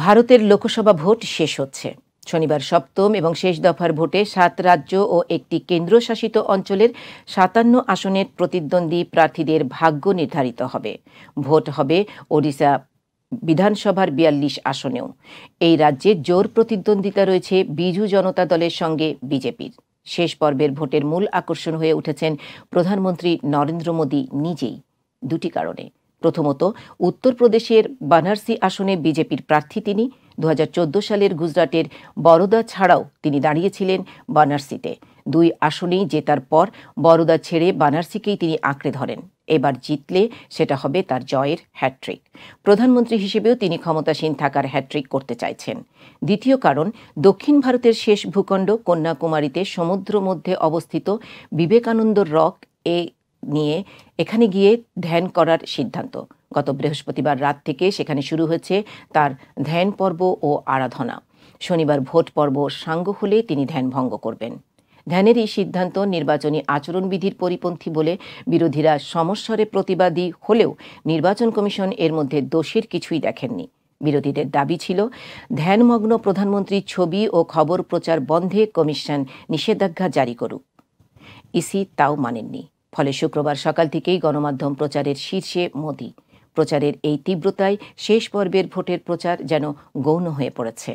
ভারতের লোকসভা ভোট শেষ হচ্ছে। শনিবার সপ্তম এবং শেষ দফার ভোটে 7 রাজ্য ও একটি কেন্দ্রশাসিত অঞ্চলের 57 আসনের প্রতিদ্বন্দ্বী প্রার্থীদের ভাগ্য নির্ধারিত হবে। ভোট হবে ওড়িশা বিধানসভার 42 আসনেও। এই রাজ্যে জোর প্রতিদ্বন্দ্বিতা রয়েছে বিজু জনতা দলের সঙ্গে বিজেপির। শেষ পর্বের ভোটের মূল আকর্ষণ হয়ে উঠেছেন প্রধানমন্ত্রী নরেন্দ্র মোদী নিজেই, দুটি কারণে। প্রথমত, উত্তরপ্রদেশের বানারসি আসনে বিজেপির প্রার্থী তিনি। 2014 সালের গুজরাটের বরোদা ছাড়াও তিনি দাঁড়িয়েছিলেন বানারসিতে। 2 আসনেই জেতার পর বরোদা ছেড়ে বানারসিকেই তিনি আঁকড়ে ধরেন। এবার জিতলে সেটা হবে তার জয়ের হ্যাট্রিক। প্রধানমন্ত্রী হিসেবেও তিনি ক্ষমতাসীন থাকার হ্যাট্রিক করতে চাইছেন। দ্বিতীয় কারণ, দক্ষিণ ভারতের শেষ ভূখণ্ড কন্যাকুমারীতে সমুদ্র মধ্যে অবস্থিত বিবেকানন্দ রক নিয়ে এখানে গিয়ে ধ্যান করার সিদ্ধান্ত। গত বৃহস্পতিবার রাত থেকে সেখানে শুরু হয়েছে তার ধ্যান পর্ব ও আরাধনা। শনিবার ভোট পর্ব সাঙ্গ হলে তিনি ধ্যান ভঙ্গ করবেন। ধ্যানের এই সিদ্ধান্ত নির্বাচনী আচরণবিধির পরিপন্থী বলে বিরোধীরা সমস্বরে প্রতিবাদী হলেও নির্বাচন কমিশন এর মধ্যে দোষের কিছুই দেখেননি। বিরোধীদের দাবি ছিল, ধ্যানমগ্ন প্রধানমন্ত্রীর ছবি ও খবর প্রচার বন্ধে কমিশন নিষেধাজ্ঞা জারি করুক। ইসি তাও মানেননি। ফলে শুক্রবার সকাল থেকেই গণমাধ্যম প্রচারের শীর্ষে মোদি। প্রচারের এই তীব্রতায় শেষ পর্বের ভোটের প্রচার যেন গৌণ হয়ে পড়েছে।